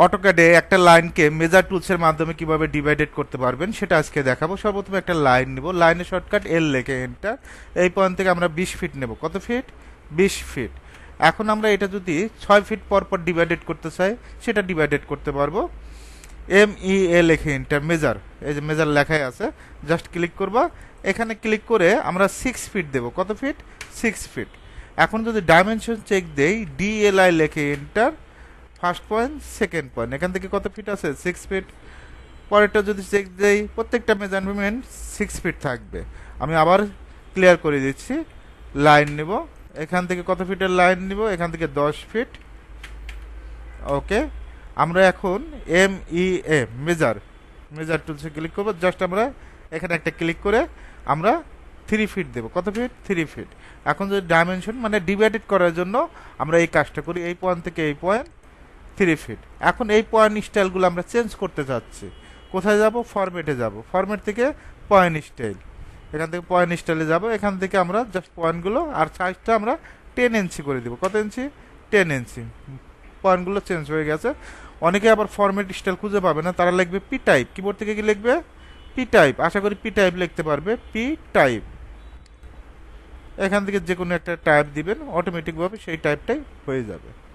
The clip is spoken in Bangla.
অটোক্যাডে একটা লাইনকে মেজার টুলসের মাধ্যমে কিভাবে ডিভাইডেড করতে পারবেন সেটা আজকে দেখাবো। সর্বপ্রথমে একটা লাইন নিব, লাইনের শর্টকাট এল লেখে এন্টার। এই পয়েন্ট থেকে আমরা 20 ফিট নেব। কত ফিট? 20 ফিট। এখন আমরা এটা যদি 6 ফিট পর পর ডিভাইডেড করতে চাই সেটা ডিভাইডেড করতে পারবো। এম ই এ লেখে এন্টার, মেজার, এই যে মেজার লেখাই আছে, জাস্ট ক্লিক করবা। এখানে ক্লিক করে আমরা 6 ফিট দেব। কত ফিট? 6 ফিট। এখন যদি ডাইমেনশন চেক দেই, ডিএলআই লেখে enter, first point, second point, এখান থেকে কত ফিট আছে? 6 ফিট। পরেরটা যদি চেক দেই, প্রত্যেকটা মেজারমেন্ট 6 ফিট থাকবে। আমি আবার ক্লিয়ার করে দিচ্ছি। লাইন নিব, এখান থেকে কত ফিটের লাইন নিব? এখান থেকে 10 ফিট। ওকে, আমরা এখন এম ই এ মেজার, মেজার টুলসে ক্লিক করবো। জাস্ট আমরা এখানে একটা ক্লিক করে আমরা 3 ফিট দেবো। কত ফিট? 3 ফিট। এখন যদি ডাইমেনশন মানে ডিভাইডেড করার জন্য আমরা এই কাজটা করি, এই পয়েন্ট থেকে এই পয়েন্ট 3 ফিট। এখন এই পয়েন্ট স্টাইলগুলো আমরা চেঞ্জ করতে চাচ্ছি। কোথায় যাব? ফরম্যাটে যাব। ফরম্যাট থেকে পয়েন্ট স্টাইল, এখান থেকে পয়েন্ট স্টাইলে যাব। এখান থেকে আমরা জাস্ট পয়েন্টগুলো আর সাইজটা আমরা 10 ইঞ্চি করে দিব। কত ইঞ্চি? 10 ইঞ্চি। পয়েন্টগুলো চেঞ্জ হয়ে গেছে। অনেকে আবার ফরম্যাট স্টাইল খুঁজে পাবে না, তারা লিখবে পি টাইপ। কিবোর্ড থেকে কি লিখবে? P type. আশা করি পি টাইপ লিখতে পারবে। পি টাইপ, এখান থেকে যে কোনো একটা টাইপ দিবেন, অটোমেটিকভাবে সেই টাইপটাই হয়ে যাবে।